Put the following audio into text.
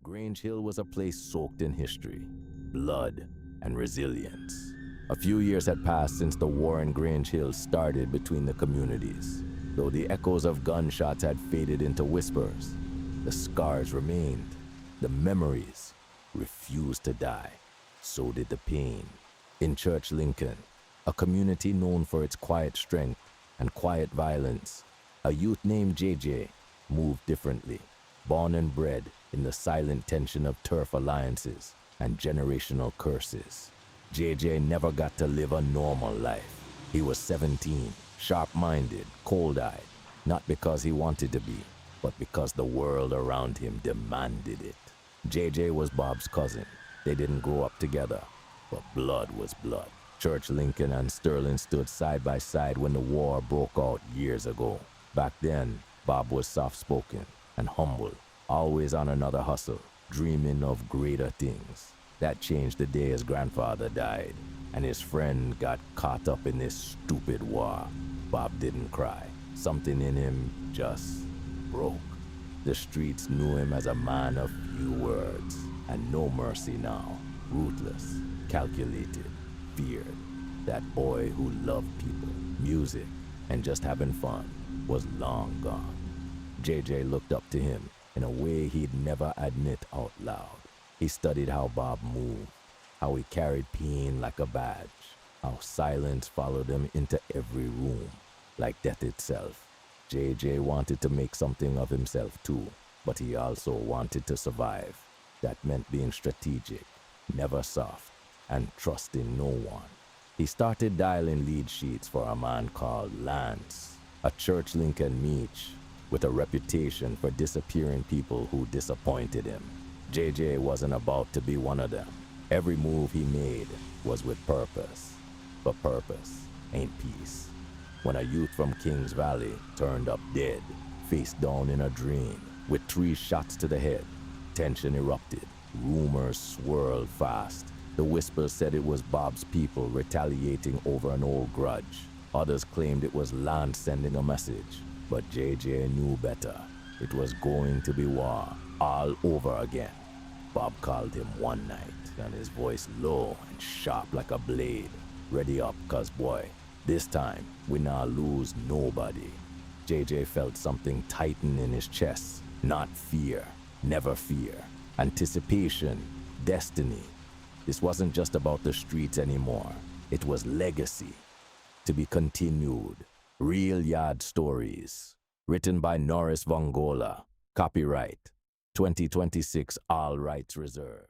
Grange Hill was a place soaked in history, blood, and resilience. A few years had passed since the war in Grange Hill started between the communities. Though the echoes of gunshots had faded into whispers, the scars remained. The memories refused to die. So did the pain. In Church Lincoln, a community known for its quiet strength and quiet violence, a youth named JJ moved differently, born and bred in the silent tension of turf alliances and generational curses. JJ never got to live a normal life. He was 17, sharp-minded, cold-eyed, not because he wanted to be, but because the world around him demanded it. JJ was Bob's cousin. They didn't grow up together, but blood was blood. Church Lincoln and Sterling stood side by side when the war broke out years ago. Back then, Bob was soft-spoken and humble, always on another hustle, dreaming of greater things. That changed the day his grandfather died, and his friend got caught up in this stupid war. Bob didn't cry. Something in him just broke. The streets knew him as a man of few words, and no mercy now. Ruthless, calculated, feared. That boy who loved people, music, and just having fun was long gone. JJ looked up to him in a way he'd never admit out loud. He studied how Bob moved, how he carried pain like a badge, how silence followed him into every room, like death itself. JJ wanted to make something of himself too, but he also wanted to survive. That meant being strategic, never soft, and trusting no one. He started dialing lead sheets for a man called Lance, a Church Lincoln Meech with a reputation for disappearing people who disappointed him. JJ wasn't about to be one of them. Every move he made was with purpose, but purpose ain't peace. When a youth from Kings Valley turned up dead, face down in a drain, with 3 shots to the head, tension erupted. Rumors swirled fast. The whispers said it was Bob's people retaliating over an old grudge. Others claimed it was Lance sending a message, but JJ knew better. It was going to be war, all over again. Bob called him one night, and his voice low and sharp like a blade. Ready up, cuz boy, this time we not lose nobody. JJ felt something tighten in his chest. Not fear, never fear. Anticipation, destiny. This wasn't just about the streets anymore. It was legacy. To be continued. Real Yaad Stories. Written by Norris Vongola. Copyright 2026, all rights reserved.